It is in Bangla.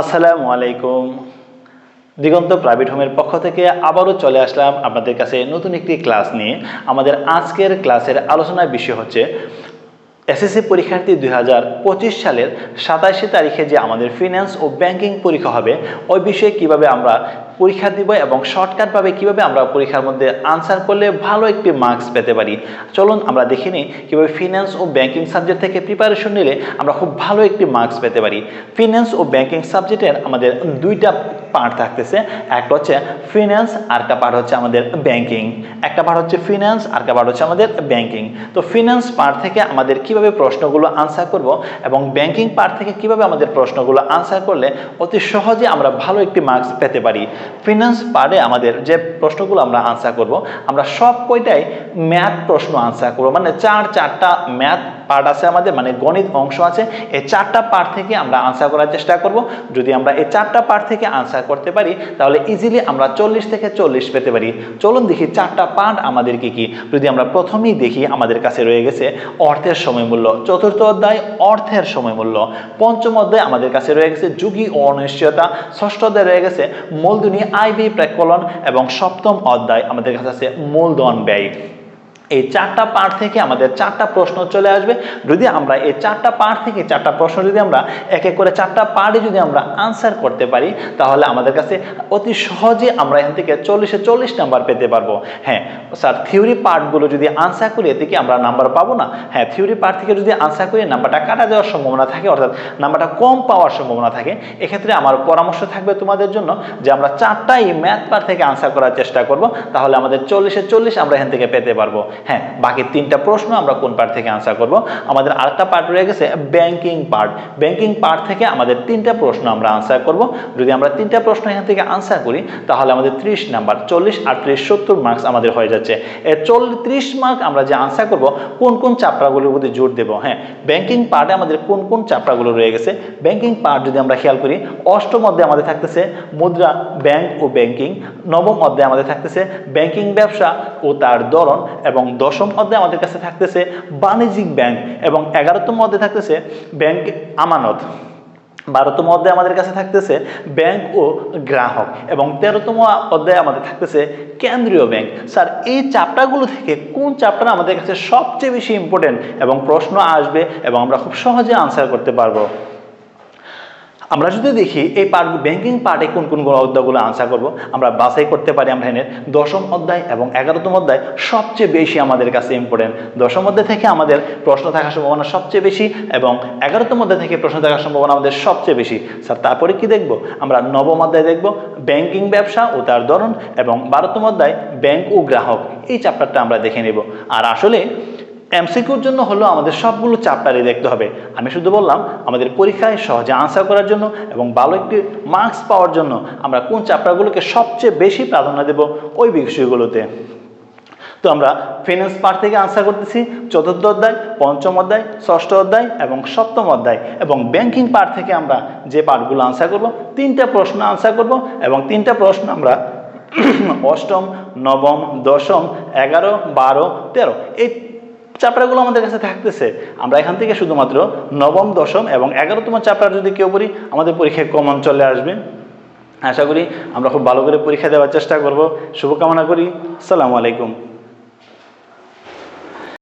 আসসালামু আলাইকুম। দিগন্ত প্রাইভেট হোমের পক্ষ থেকে আবারও চলে আসলাম আপনাদের কাছে নতুন একটি ক্লাস নিয়ে। আমাদের আজকের ক্লাসের আলোচনার বিষয় হচ্ছে এসএসসি পরীক্ষার্থী 2025 সালের 27 তারিখে যে আমাদের ফিন্যান্স ও ব্যাংকিং পরীক্ষা হবে, ওই বিষয়ে কিভাবে আমরা পরীক্ষা দিব এবং শর্টকাটভাবে কিভাবে আমরা পরীক্ষার মধ্যে আনসার করলে ভালো একটি মার্কস পেতে পারি। চলুন আমরা দেখে নিই কীভাবে ফিন্যান্স ও ব্যাংকিং সাবজেক্ট থেকে প্রিপারেশন নিলে আমরা খুব ভালো একটি মার্কস পেতে পারি। ফিন্যান্স ও ব্যাংকিং সাবজেক্টের আমাদের দুইটা পার্ট থাকতেছে, একটা হচ্ছে ফিন্যান্স আর একটা পার্ট হচ্ছে আমাদের ব্যাংকিং। একটা পার্ট হচ্ছে ফিন্যান্স আর একটা পার্ট হচ্ছে আমাদের ব্যাংকিং। তো ফিন্যান্স পার্ট থেকে আমাদের কিভাবে প্রশ্নগুলো আনসার করব এবং ব্যাংকিং পার্ট থেকে কিভাবে আমাদের প্রশ্নগুলো আনসার করলে অতি সহজে আমরা ভালো একটি মার্কস পেতে পারি। ফিন্যান্স পার্টে আমাদের যে প্রশ্নগুলো আমরা আনসার করব, আমরা সব কয়টাই ম্যাথ প্রশ্ন আনসার করব, মানে চারটা ম্যাথ পার্ট আছে আমাদের, মানে গণিত অংশ আছে। এই চারটা পার্ট থেকে আমরা আনসার করার চেষ্টা করব। যদি আমরা এই চারটা পার্ট থেকে আনসার করতে পারি তাহলে ইজিলি আমরা 40 থেকে 40 পেতে পারি। চলুন দেখি চারটা পার্ট আমাদের কি কি। যদি আমরা প্রথমেই দেখি, আমাদের কাছে রয়ে গেছে অর্থের সময়মূল্য, চতুর্থ অধ্যায় অর্থের সময়মূল্য, পঞ্চম অধ্যায় আমাদের কাছে রয়ে গেছে যুগী ও অনিশ্চয়তা, ষষ্ঠ অধ্যায় রয়ে গেছে মূলধনী আয় ব্যয় প্রেক্ষাপট এবং সপ্তম অধ্যায় আমাদের কাছে আছে মূলধন ব্যয়। এই চারটা পার্ট থেকে আমাদের চারটা প্রশ্ন চলে আসবে। যদি আমরা এই চারটা পার্ট থেকে চারটা প্রশ্ন যদি আমরা এক এক করে চারটা পার্টে যদি আমরা আনসার করতে পারি তাহলে আমাদের কাছে অতি সহজে আমরা এখান থেকে 40-এ 40 নাম্বার পেতে পারবো। হ্যাঁ স্যার, থিওরি পার্টগুলো যদি আনসার করি এতে কি আমরা নাম্বার পাবো না? হ্যাঁ, থিওরি পার্ট থেকে যদি আনসার করি নাম্বারটা কাটা যাওয়ার সম্ভাবনা থাকে, অর্থাৎ নাম্বারটা কম পাওয়ার সম্ভাবনা থাকে। এক্ষেত্রে আমার পরামর্শ থাকবে তোমাদের জন্য যে আমরা চারটাই ম্যাথ পার্ট থেকে আনসার করার চেষ্টা করব, তাহলে আমাদের 40-এ 40 আমরা এখান থেকে পেতে পারবো। হ্যাঁ, বাকি তিনটা প্রশ্ন আমরা কোন পার্ট থেকে আনসার করব? আমাদের আরেকটা পার্ট রয়ে গেছে ব্যাংকিং পার্ট। ব্যাংকিং পার্ট থেকে আমাদের তিনটা প্রশ্ন আমরা আনসার করব। যদি আমরা তিনটা প্রশ্ন এখান থেকে আনসার করি তাহলে আমাদের 30 নাম্বার, 40 আর 30 70 মার্কস আমাদের হয়ে যাচ্ছে। এই 30 মার্ক আমরা যে আনসার করব কোন কোন চ্যাপ্টারগুলোর প্রতি জোর দেব। হ্যাঁ, ব্যাংকিং পার্টে আমাদের কোন কোন চ্যাপ্টারগুলো রয়ে গেছে। ব্যাংকিং পার্ট যদি আমরা খেয়াল করি, অষ্টম অধ্যায়ে আমাদের থাকতেছে মুদ্রা, ব্যাংক ও ব্যাংকিং। নবম অধ্যায়ে আমাদের থাকতেছে ব্যাংকিং ব্যবসা ও তার ধরন, এবং দশম অধ্যায়ে আমাদের কাছে থাকতেছে বাণিজ্যিক ব্যাংক, এবং 11তম অধ্যায়ে থাকতেছে ব্যাংক আমানত। 12তম অধ্যায়ে আমাদের কাছে থাকতেছে ব্যাংক ও গ্রাহক, এবং 13তম অধ্যায়ে আমাদের থাকতেছে কেন্দ্রীয় ব্যাংক। স্যার, এই চ্যাপ্টারগুলো থেকে কোন চ্যাপ্টার আমাদের কাছে সবচেয়ে বেশি ইম্পর্টেন্ট এবং প্রশ্ন আসবে এবং আমরা খুব সহজে আনসার করতে পারবো? আমরা যদি দেখি এই পার্ট ব্যাংকিং পার্টে কোন কোন অধ্যায়গুলো আনসার করব, আমরা বাছাই করতে পারি। আমরা এখানে দশম অধ্যায় এবং 11তম অধ্যায় সবচেয়ে বেশি আমাদের কাছে ইম্পর্টেন্ট। দশম অধ্যায় থেকে আমাদের প্রশ্ন থাকার সম্ভাবনা সবচেয়ে বেশি এবং 11তম অধ্যায় থেকে প্রশ্ন থাকার সম্ভাবনা আমাদের সবচেয়ে বেশি। স্যার, তারপরে কি দেখব? আমরা নবম অধ্যায় দেখব ব্যাংকিং ব্যবসা ও তার ধরন, এবং 12তম অধ্যায় ব্যাংক ও গ্রাহক। এই চ্যাপ্টারটা আমরা দেখে নেব। আর আসলে এমসিকিউর জন্য হলো আমাদের সবগুলো চ্যাপ্টারই দেখতে হবে। আমি শুধু বললাম আমাদের পরীক্ষায় সহজে আনসার করার জন্য এবং ভালো একটি মার্কস পাওয়ার জন্য আমরা কোন চ্যাপ্টারগুলোকে সবচেয়ে বেশি প্রাধান্য দেব ওই বিষয়গুলোতে। তো আমরা ফিন্যান্স পার্ট থেকে আনসার করতেছি চতুর্থ অধ্যায়, পঞ্চম অধ্যায়, ষষ্ঠ অধ্যায় এবং সপ্তম অধ্যায়, এবং ব্যাংকিং পার্ট থেকে আমরা যে পার্টগুলো আনসার করব তিনটা প্রশ্ন আনসার করব, এবং তিনটা প্রশ্ন আমরা অষ্টম, নবম, দশম, 11, 12, 13 এই চ্যাপ্টারগুলো আমাদের কাছে থাকতেছে। আমরা এখান থেকে শুধুমাত্র নবম, দশম এবং 11তম চ্যাপ্টার যদি কেউ পড়ি আমাদের পরীক্ষায় কমন চলে আসবে। আশা করি আমরা খুব ভালো করে পরীক্ষা দেওয়ার চেষ্টা করব। শুভকামনা করি। আসসালামু আলাইকুম।